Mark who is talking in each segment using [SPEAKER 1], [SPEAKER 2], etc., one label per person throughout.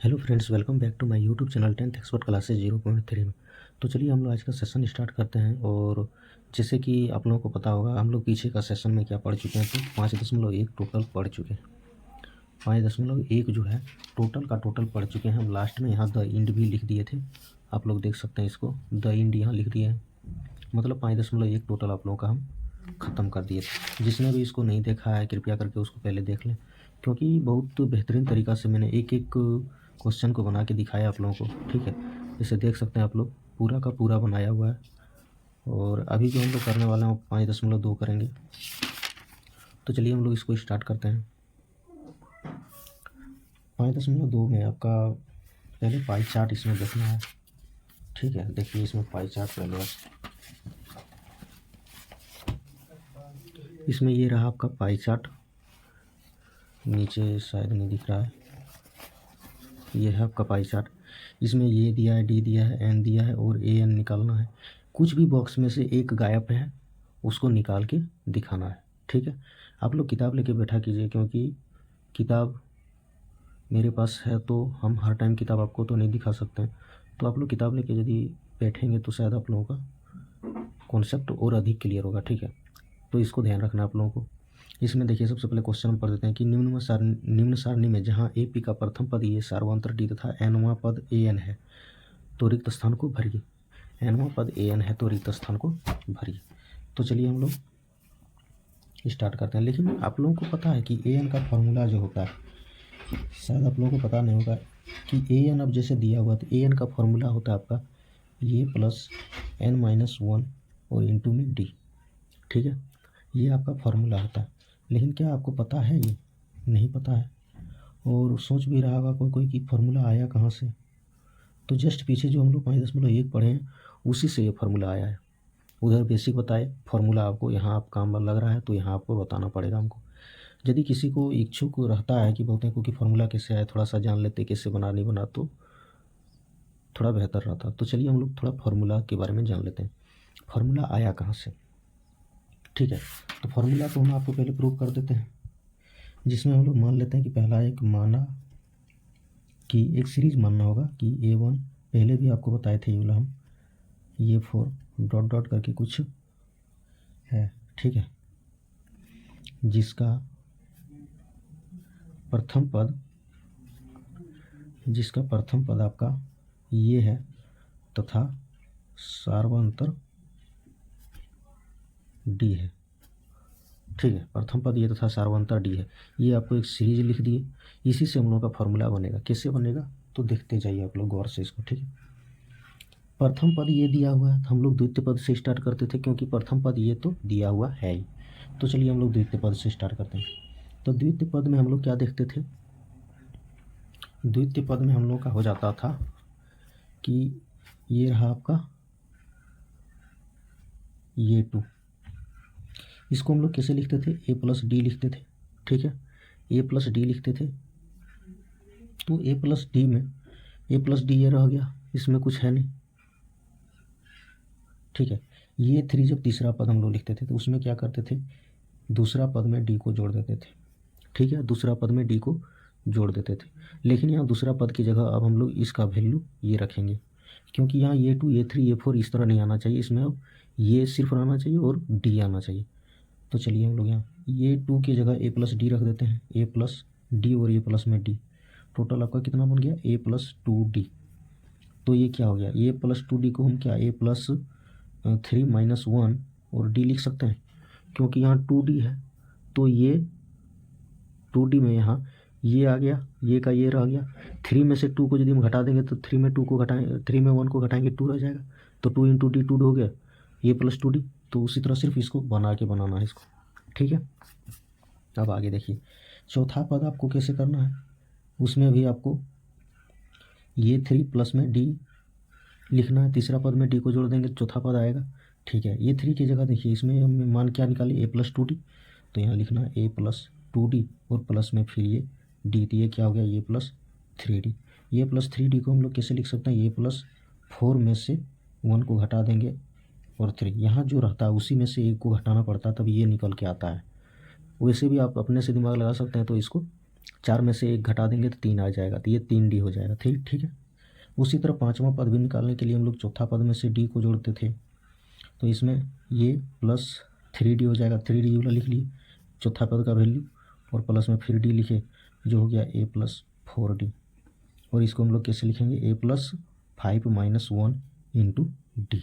[SPEAKER 1] Hello friends, welcome back to my YouTube channel 10th expert classes 0.3 में। तो चलिए हम लोग आज का सेशन स्टार्ट करते हैं। और जैसे कि आप लोगों को पता होगा, हम लोग पीछे का सेशन में क्या पढ़ चुके हैं, तो 5.1 टोटल पढ़ चुके हैं। 5.1 जो है टोटल का टोटल पढ़ चुके हैं हम। लास्ट में यहाँ द इंड भी लिख दिए थे, आप लोग देख सकते हैं इसको, द इंड यहाँ लिख दिए हैं। मतलब 5.1 टोटल आप लोगों का हम ख़त्म कर दिए थे। जिसने भी इसको नहीं देखा है कृपया करके उसको पहले देख लें, क्योंकि बहुत बेहतरीन तरीक़ा से मैंने एक एक क्वेश्चन को बना के दिखाया आप लोगों को। ठीक है, जैसे देख सकते हैं आप लोग, पूरा का पूरा बनाया हुआ है। और अभी जो हम लोग करने वाले हैं वो 5.2 करेंगे। तो चलिए हम लोग इसको स्टार्ट करते हैं। 5.2 में आपका पहले पाई चार्ट इसमें देखना है। ठीक है, देखिए इसमें पाई चार्ट पहले इसमें ये रहा आपका पाई चार्ट। नीचे शायद नहीं दिख रहा है, ये है आपका पाई चार्ट। इसमें ये दिया है, डी दिया है, एन दिया है और ए एन निकालना है। कुछ भी बॉक्स में से एक गायब है उसको निकाल के दिखाना है। ठीक है, आप लोग किताब लेके बैठा कीजिए, क्योंकि किताब मेरे पास है तो हम हर टाइम किताब आपको तो नहीं दिखा सकते हैं। तो आप लोग किताब लेके यदि बैठेंगे तो शायद आप लोगों का कॉन्सेप्ट और अधिक क्लियर होगा। ठीक है, तो इसको ध्यान रखना आप लोगों को। इसमें देखिए सबसे पहले क्वेश्चन हम पढ़ देते हैं कि निम्न सारणी में जहाँ ए पी का प्रथम पद ये सार्वंतर डी तथा एनवां पद ए एन है तो रिक्त स्थान को भरिए। एनवां पद ए एन है तो रिक्त स्थान को भरिए। तो चलिए हम लोग स्टार्ट करते हैं। लेकिन आप लोगों को पता है कि ए एन का फॉर्मूला जो होता है, शायद आप लोगों को पता नहीं होगा कि ए एन अब जैसे दिया हुआ, तो ए एन का फॉर्मूला होता है आपका ये प्लस n-1 और इंटू में डी। ठीक है, ये आपका फॉर्मूला होता है। लेकिन क्या आपको पता है? ये नहीं पता है। और सोच भी रहा होगा कोई कोई कि फार्मूला आया कहाँ से। तो जस्ट पीछे जो हम लोग 5.1 पढ़े हैं उसी से ये फार्मूला आया है। उधर बेसिक बताए फार्मूला, आपको यहाँ आप काम लग रहा है तो यहाँ आपको बताना पड़ेगा हमको। यदि किसी को इच्छुक रहता है कि बोलते हैं कि फार्मूला कैसे आया, थोड़ा सा जान लेते कैसे बना नहीं बना, तो थोड़ा बेहतर रहता। तो चलिए हम लोग थोड़ा फार्मूला के बारे में जान लेते हैं, फार्मूला आया कहाँ से। ठीक है, तो फार्मूला को हम आपको पहले प्रूव कर देते हैं, जिसमें हम लोग मान लेते हैं कि पहला एक माना कि एक सीरीज मानना होगा कि A1, पहले भी आपको बताए थे ये वाला हम, ये 4 डॉट डॉट करके कुछ है। ठीक है, जिसका प्रथम पद आपका ये है तथा सार्वंतर डी है। ठीक है, प्रथम पद ये तथा सार्वंतर डी है। ये आपको एक सीरीज लिख दिए, इसी से हम लोग का फॉर्मूला बनेगा। कैसे बनेगा तो देखते जाइए आप लोग गौर से इसको। ठीक है, प्रथम पद ये दिया हुआ है, हम लोग द्वितीय पद से स्टार्ट करते थे, क्योंकि प्रथम पद ये तो दिया हुआ है ही। तो चलिए हम लोग द्वितीय पद से स्टार्ट करते हैं। तो द्वितीय पद में हम लोग क्या देखते थे, द्वितीय पद में हम लोग का हो जाता था कि ये रहा आपका ये 2, इसको हम लोग कैसे लिखते थे, ए प्लस डी लिखते थे। ठीक है, ए प्लस डी लिखते थे। तो ए प्लस डी में ए प्लस डी ये रह गया, इसमें कुछ है नहीं। ठीक है, ये 3 जब तीसरा पद हम लोग लिखते थे तो उसमें क्या करते थे, दूसरा पद में डी को जोड़ देते थे। ठीक है, दूसरा पद में डी को जोड़ देते थे। लेकिन यहाँ दूसरा पद की जगह अब हम लोग इसका वैल्यू ये रखेंगे, क्योंकि यहाँ ये 2 ये 3 ये 4 इस तरह नहीं आना चाहिए, इसमें अब ये सिर्फ आना चाहिए और डी आना चाहिए। तो चलिए हम लोग यहाँ ये 2 की जगह ए प्लस डी रख देते हैं, ए प्लस डी और ये प्लस में डी। टोटल आपका कितना बन गया, ए प्लस 2D। तो ये क्या हो गया, ए प्लस 2D को हम क्या ए प्लस 3-1 और डी लिख सकते हैं, क्योंकि यहाँ 2D है। तो ये 2D में यहाँ ये आ गया, ये का ये रह गया। 3 में से 2 को यदि हम घटा देंगे तो 3 में 2 को घटाएंगे, 3 में 1 को घटाएंगे 2 रह जाएगा। तो 2 इंटू डी 2 हो गया, ये प्लस 2D। तो उसी तरह सिर्फ इसको बना के बनाना है इसको। ठीक है, अब आगे देखिए, चौथा पद आपको कैसे करना है, उसमें भी आपको ये 3 प्लस में डी लिखना है। तीसरा पद में डी को जोड़ देंगे, चौथा पद आएगा। ठीक है, ये 3 की जगह देखिए इसमें हम मान क्या निकाले, ए प्लस 2D। तो यहाँ लिखना है ए प्लस 2D और प्लस में फिर ये डी, तो ये क्या हो गया, ये प्लस 3D। ये प्लस 3D को हम लोग कैसे लिख सकते हैं, ये प्लस 4 में से 1 को घटा देंगे और 3, यहाँ जो रहता है उसी में से 1 को घटाना पड़ता है, तब ये निकल के आता है। वैसे भी आप अपने से दिमाग लगा सकते हैं, तो इसको 4 में से 1 घटा देंगे तो 3 आ जाएगा, तो ये 3D हो जाएगा। ठीक है। उसी तरह 5वां पद भी निकालने के लिए हम लोग चौथा पद में से D को जोड़ते थे, तो इसमें ये प्लस 3D हो जाएगा। 3D वाला लिख लिए चौथा पद का वैल्यू, और प्लस में फिर D लिखे, जो हो गया A प्लस 4D। और इसको हम लोग कैसे लिखेंगे, A plus 5 minus 1 into D।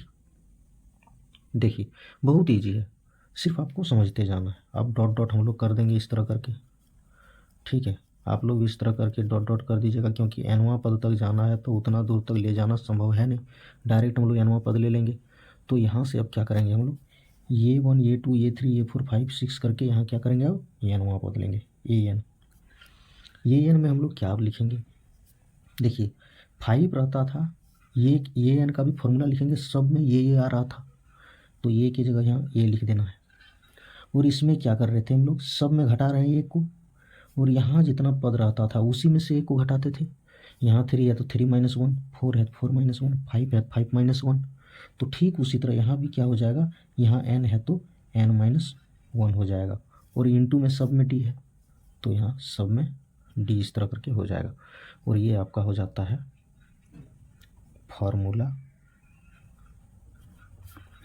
[SPEAKER 1] देखिए बहुत ईजी है, सिर्फ आपको समझते जाना है। अब डॉट डॉट हम लोग कर देंगे इस तरह करके, ठीक है। आप लोग इस तरह करके डॉट डॉट कर दीजिएगा, क्योंकि nवां पद तक जाना है तो उतना दूर तक ले जाना संभव है नहीं, डायरेक्ट हम लोग nवां पद ले लेंगे। तो यहाँ से अब क्या करेंगे हम लोग, ये 1 ये 2 ये 3 ये 4 5 6 करके यहाँ क्या करेंगे, अब nवां पद लेंगे an। ये n में हम लोग क्या अब लिखेंगे, देखिए 5 रहता था, ये n का भी फॉर्मूला लिखेंगे, सब में ये आ रहा था, तो ये की जगह यहाँ ये लिख देना है। और इसमें क्या कर रहे थे हम लोग, सब में घटा रहे हैं 1 को, और यहाँ जितना पद रहता था उसी में से 1 को घटाते थे। यहाँ 3 है तो 3 माइनस 1, 4 है तो 4 माइनस 1, 5 है 5 माइनस 1। तो ठीक उसी तरह यहाँ भी क्या हो जाएगा, यहाँ n है तो n माइनस 1 हो जाएगा, और इंटू में सब में d है तो यहाँ सब में d इस तरह करके हो जाएगा। और ये आपका हो जाता है फार्मूला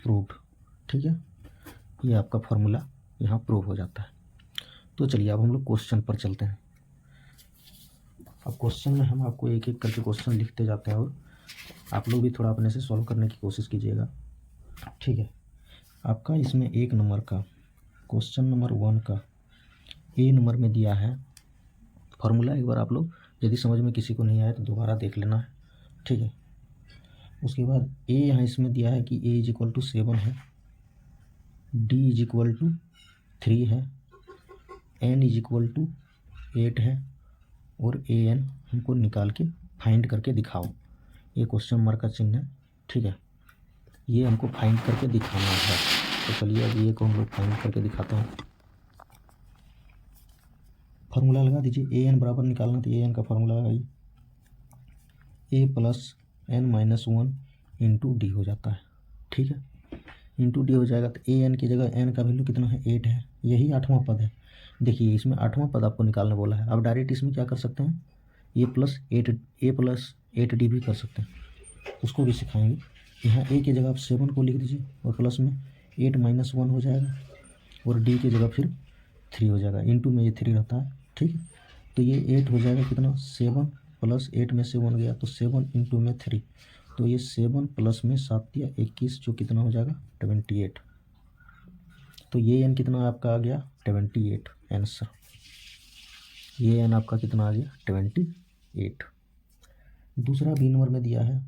[SPEAKER 1] प्रूव्ड, ठीक है। ये आपका फार्मूला यहाँ प्रूव हो जाता है। तो चलिए अब हम लोग क्वेश्चन पर चलते हैं। अब क्वेश्चन में हम आपको एक एक करके क्वेश्चन लिखते जाते हैं, और आप लोग भी थोड़ा अपने से सॉल्व करने की कोशिश कीजिएगा, ठीक है। आपका इसमें 1 नंबर का क्वेश्चन नंबर 1 का ए नंबर में दिया है फार्मूला। एक बार आप लोग यदि समझ में किसी को नहीं आया तो दोबारा देख लेना है, ठीक है। उसके बाद ए यहाँ इसमें दिया है कि ए इज इक्वल टू 7 है, डी इज इक्वल टू 3 है, एन इज इक्वल टू 8 है, और ए एन हमको निकाल के फाइंड करके दिखाओ। ये क्वेश्चन मार्क का चिन्ह है, ठीक है। ये हमको फाइंड करके दिखाना है। तो चलिए अब ये को हम लोग फाइंड करके दिखाते हैं। फार्मूला लगा दीजिए, ए एन बराबर निकालना, तो ए एन का फार्मूला लगाइए, A plus N minus 1 into D हो जाता है, ठीक है। इंटू डी हो जाएगा, तो ए एन की जगह एन का वैल्यू कितना है, 8 है, यही 8वां पद है। देखिए इसमें 8वां पद आपको निकालने बोला है। अब डायरेक्ट इसमें क्या कर सकते हैं, ए प्लस 8 डी भी कर सकते हैं, उसको भी सिखाएंगे। यहाँ ए की जगह आप 7 को लिख दीजिए, और प्लस में 8 माइनस 1 हो जाएगा, और डी की जगह फिर 3 हो जाएगा, इंटू में ये 3 रहता है, ठीक है। तो ये 8 हो जाएगा कितना, 7 प्लस 8 में से 1 गया तो 7 इंटू में 3, तो ये 7 प्लस में 7 या 21, जो कितना हो जाएगा 28। तो ये एन कितना आपका आ गया 28 आंसर। ये एन आपका कितना आ गया 28। दूसरा बी नंबर में दिया है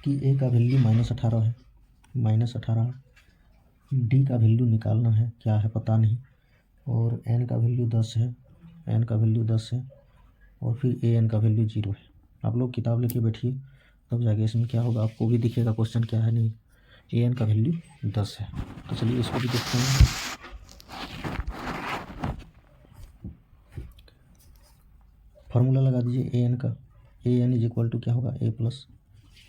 [SPEAKER 1] कि ए का वैल्यू -18 है, -18, डी का वैल्यू निकालना है, क्या है पता नहीं, और एन का वैल्यू 10 है, एन का वैल्यू 10 है, और फिर ए एन का वैल्यू 0 है। आप लोग किताब लेके बैठिए, तब जाके इसमें क्या होगा आपको भी दिखेगा क्वेश्चन क्या है। नहीं, ए एन का वैल्यू 10 है। तो चलिए इसको भी देखते हैं। फार्मूला लगा दीजिए ए एन का, ए एन इज इक्वल टू क्या होगा, ए प्लस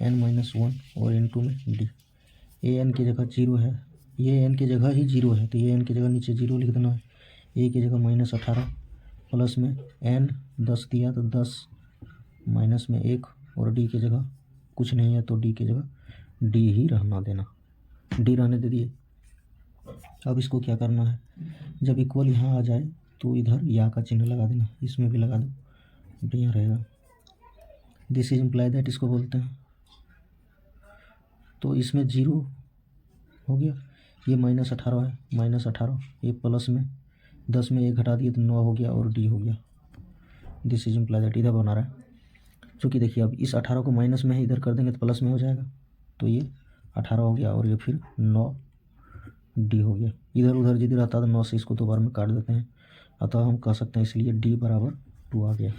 [SPEAKER 1] एन माइनस 1 और इंटू में डी। ए एन की जगह 0 है, ये एन की जगह ही 0 है, तो ये एन की जगह नीचे 0 लिख देना है। ए की जगह -18, प्लस में एन 10 दिया तो 10, माइनस में 1, और डी की जगह कुछ नहीं है तो डी की जगह डी ही रहना देना, डी रहने दे दिए। अब इसको क्या करना है, जब इक्वल यहाँ आ जाए तो इधर या का चिन्ह लगा देना, इसमें भी लगा दो, बढ़िया रहेगा। दिस इज इम्प्लाई दैट इसको बोलते हैं। तो इसमें 0 हो गया, ये -18 है, -18, ये प्लस में 10 में 1 घटा दिए तो 9 हो गया, और डी हो गया। दिस इज इम्प्लाई दैट इधर बना रहा है, क्योंकि देखिए अब इस 18 को माइनस में है, इधर कर देंगे तो प्लस में हो जाएगा, तो ये 18 हो गया, और ये फिर 9 डी हो गया। इधर उधर यदि रहता तो 9 से इसको 2 बार में काट देते हैं, अतः हम कह सकते हैं इसलिए डी बराबर 2 आ गया।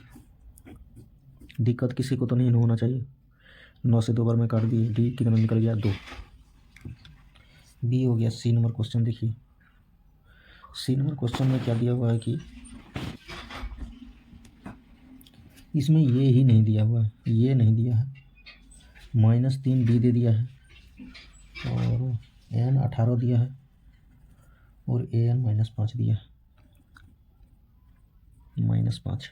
[SPEAKER 1] दिक्कत किसी को तो नहीं होना चाहिए, 9 से 2 बार में काट दिए, डी कितना निकल गया 2। बी हो गया। सी नंबर क्वेश्चन देखिए, सी नंबर क्वेश्चन में क्या दिया हुआ है कि इसमें ये ही नहीं दिया हुआ है, ये नहीं दिया है, -3 डी दे दिया है, और एन 18 दिया है, और ए एन -5 दिया है। -5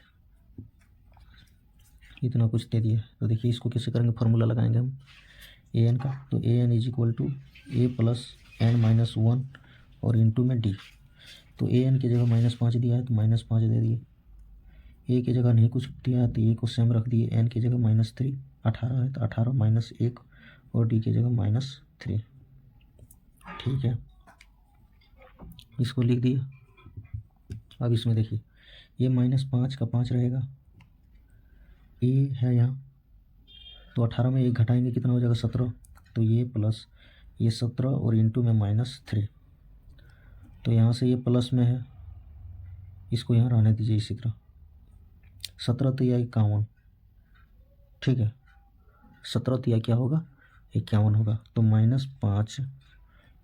[SPEAKER 1] इतना कुछ दे दिया। तो देखिए इसको कैसे करेंगे, फार्मूला लगाएंगे हम ए एन का। तो A N is equal to A plus N minus 1 और इंटू में डी। तो ए एन की जगह -5 दिया है तो -5 दे दिए। ए की जगह नहीं कुछ दिया है तो ए को सेम रख दिए। एन की जगह -3, 18 है तो 18 -1 और डी की जगह -3। ठीक है, इसको लिख दिए। अब इसमें देखिए ये -5 का 5 रहेगा, ए है यहाँ तो 18 में 1 घटाएंगे कितना हो जाएगा 17। तो ये प्लस ये 17 और इंटू में -3। तो यहाँ से ये प्लस में है, इसको यहाँ रहने दीजिए इसी तरह। 17 तो यह 51, ठीक है 17 तो यह क्या होगा 51 होगा। तो -5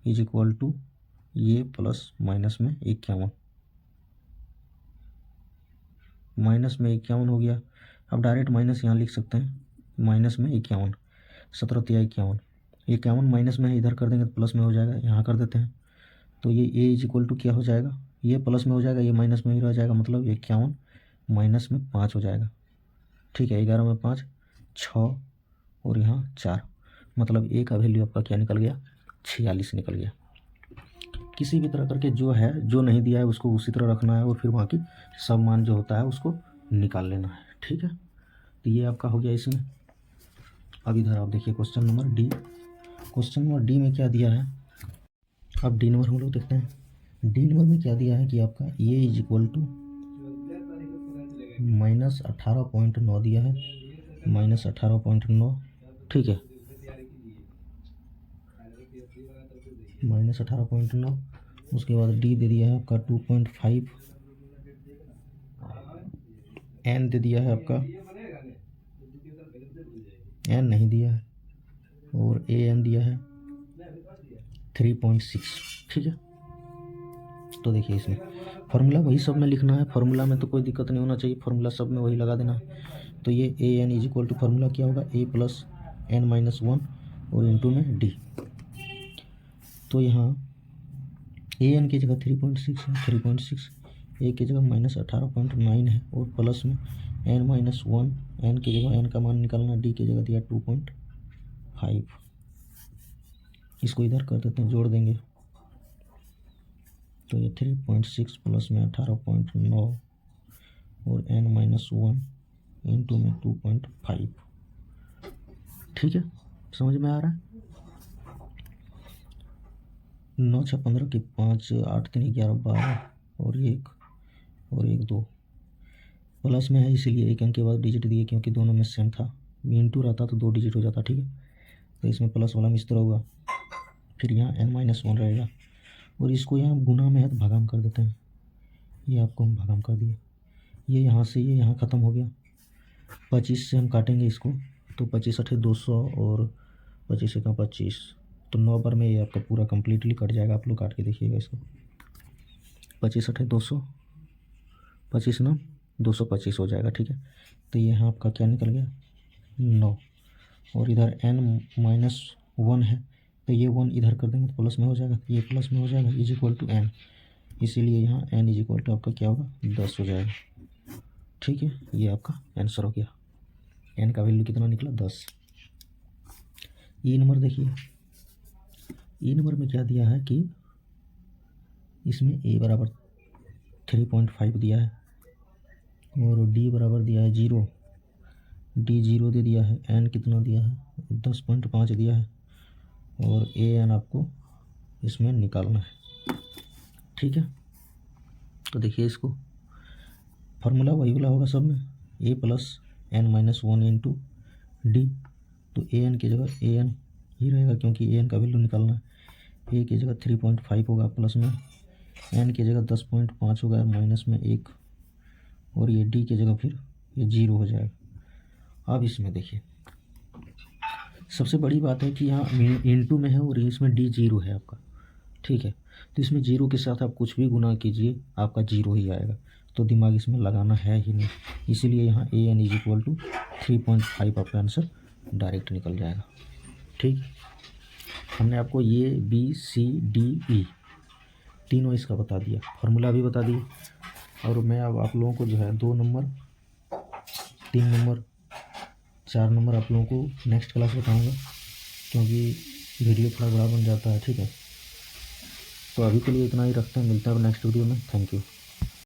[SPEAKER 1] इज इक्वल टू ये प्लस माइनस में 51, माइनस में 51 हो गया। अब डायरेक्ट माइनस यहाँ लिख सकते हैं, माइनस में 51, 17 तिया 51, 51 माइनस में है इधर कर देंगे तो प्लस में हो जाएगा, यहाँ कर देते हैं। तो ये ए इज इक्वल टू क्या हो जाएगा, ये प्लस में हो जाएगा, ये माइनस में ही रह जाएगा, मतलब 51 माइनस में 5 हो जाएगा। ठीक है, 11 में 5 6 और यहाँ 4, मतलब ए का वैल्यू आपका क्या निकल गया 46 निकल गया। किसी भी तरह करके जो है, जो नहीं दिया है उसको उसी तरह रखना है और फिर वहाँ की सब मान जो होता है उसको निकाल लेना है। ठीक है, तो ये आपका हो गया इसमें। अब इधर आप देखिए question number D. Question number D में क्या दिया है, अब डी नंबर हम लोग देखते हैं। डी नंबर में क्या दिया है कि आपका ये इज इक्वल टू -18.9 दिया है, -18.9। ठीक है, -18.9। उसके बाद डी दे दिया है आपका 2.5, एन दे दिया है आपका, एन नहीं दिया है, और ए एन दिया है 3.6। ठीक है, तो देखिए इसमें फार्मूला वही सब में लिखना है, फार्मूला में तो कोई दिक्कत नहीं होना चाहिए, फार्मूला सब में वही लगा देना है। तो ये A N is equal to formula क्या होगा, ए प्लस एन माइनस 1 और इंटू में डी। तो यहाँ ए एन की जगह 3.6 है, 3.6, ए की जगह -18.9 है और प्लस में एन माइनस 1, एन की जगह एन का मान निकालना, डी की जगह दिया 2.5। इसको इधर कर देते हैं, जोड़ देंगे तो ये 3.6 प्लस में 18.9 और एन माइनस 1 इंटू में 2.5। ठीक है, समझ में आ रहा है। 9 6 15 की 5 8 3 11 12 और 1 और 1 2 प्लस में है, इसीलिए एक अंक के बाद डिजिट दिए क्योंकि दोनों में सेम था। इंटू रहता तो 2 डिजिट हो जाता। ठीक है, तो इसमें प्लस वाला में इस तरह हुआ, फिर यहाँ n माइनस 1 रहेगा और इसको यहाँ गुना में है तो भागाम कर देते हैं। ये आपको हम भागाम कर दिए, ये यहाँ से ये यहाँ ख़त्म हो गया। 25 से हम काटेंगे इसको तो 25 8 200 और 25 का 25, तो 9 बार में ये आपका पूरा कम्प्लीटली कट जाएगा। आप लोग काट के देखिएगा इसको, 25 8 200, 25 9 225 हो जाएगा। ठीक है, तो ये यहाँ आपका क्या निकल गया 9 और इधर n माइनस 1 है तो ये 1 इधर कर देंगे तो प्लस में हो जाएगा, ये प्लस में हो जाएगा इज इक्वल टू n, इसीलिए यहाँ n इज इक्वल टू आपका क्या होगा 10 हो जाएगा। ठीक है, ये आपका आंसर हो गया, n का वैल्यू कितना निकला 10। ई नंबर देखिए, ई नंबर में क्या दिया है कि इसमें a बराबर 3.5 दिया है और d बराबर दिया है 0, d 0 दे दिया है, n कितना दिया है 10.5 दिया है और ए एन आपको इसमें निकालना है। ठीक है, तो देखिए इसको फार्मूला वही वाला होगा सब में, A plus N minus 1 into D. तो ए एन की जगह ए एन ही रहेगा क्योंकि ए एन का वैल्यू निकालना है। ए की जगह 3.5 होगा प्लस में, एन की जगह 10.5 होगा माइनस में 1 और ये डी की जगह फिर ये 0 हो जाएगा। अब इसमें देखिए सबसे बड़ी बात है कि यहाँ इंटू में है और इसमें डी 0 है आपका। ठीक है, तो इसमें 0 के साथ आप कुछ भी गुना कीजिए आपका 0 ही आएगा, तो दिमाग इसमें लगाना है ही नहीं, इसीलिए यहाँ ए एन इज इक्वल टू 3.5 आपका आंसर डायरेक्ट निकल जाएगा। ठीक, हमने आपको ये बी सी डी ई तीनों इसका बता दिया, फार्मूला भी बता दिए और मैं अब आप लोगों को जो है 2 नंबर, 3 नंबर, 4 नंबर आप लोगों को नेक्स्ट क्लास बताऊँगा, क्योंकि वीडियो थोड़ा बड़ा बन जाता है। ठीक है, तो अभी के लिए इतना ही रखते हैं, मिलते हैं नेक्स्ट वीडियो में। Thank you.